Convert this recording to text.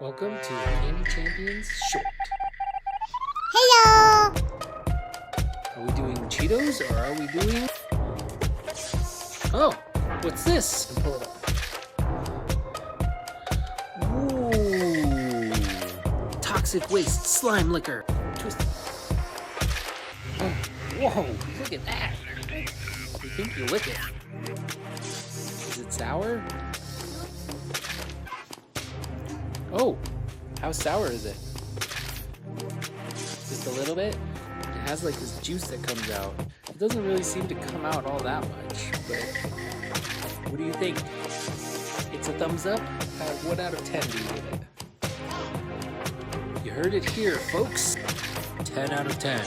Welcome to Candy Champions Short. Hello! Are we doing Cheetos or are we doing... Oh, what's this? Pull it up. Ooh, toxic waste slime liquor. Twist it. Oh, whoa, look at that. I think you lick it. Is it sour? Oh, how sour is it? Just a little bit? It has like this juice that comes out. It doesn't really seem to come out all that much, but what do you think? It's a thumbs up? What out of 10 do you give it? You heard it here, folks. 10 out of 10.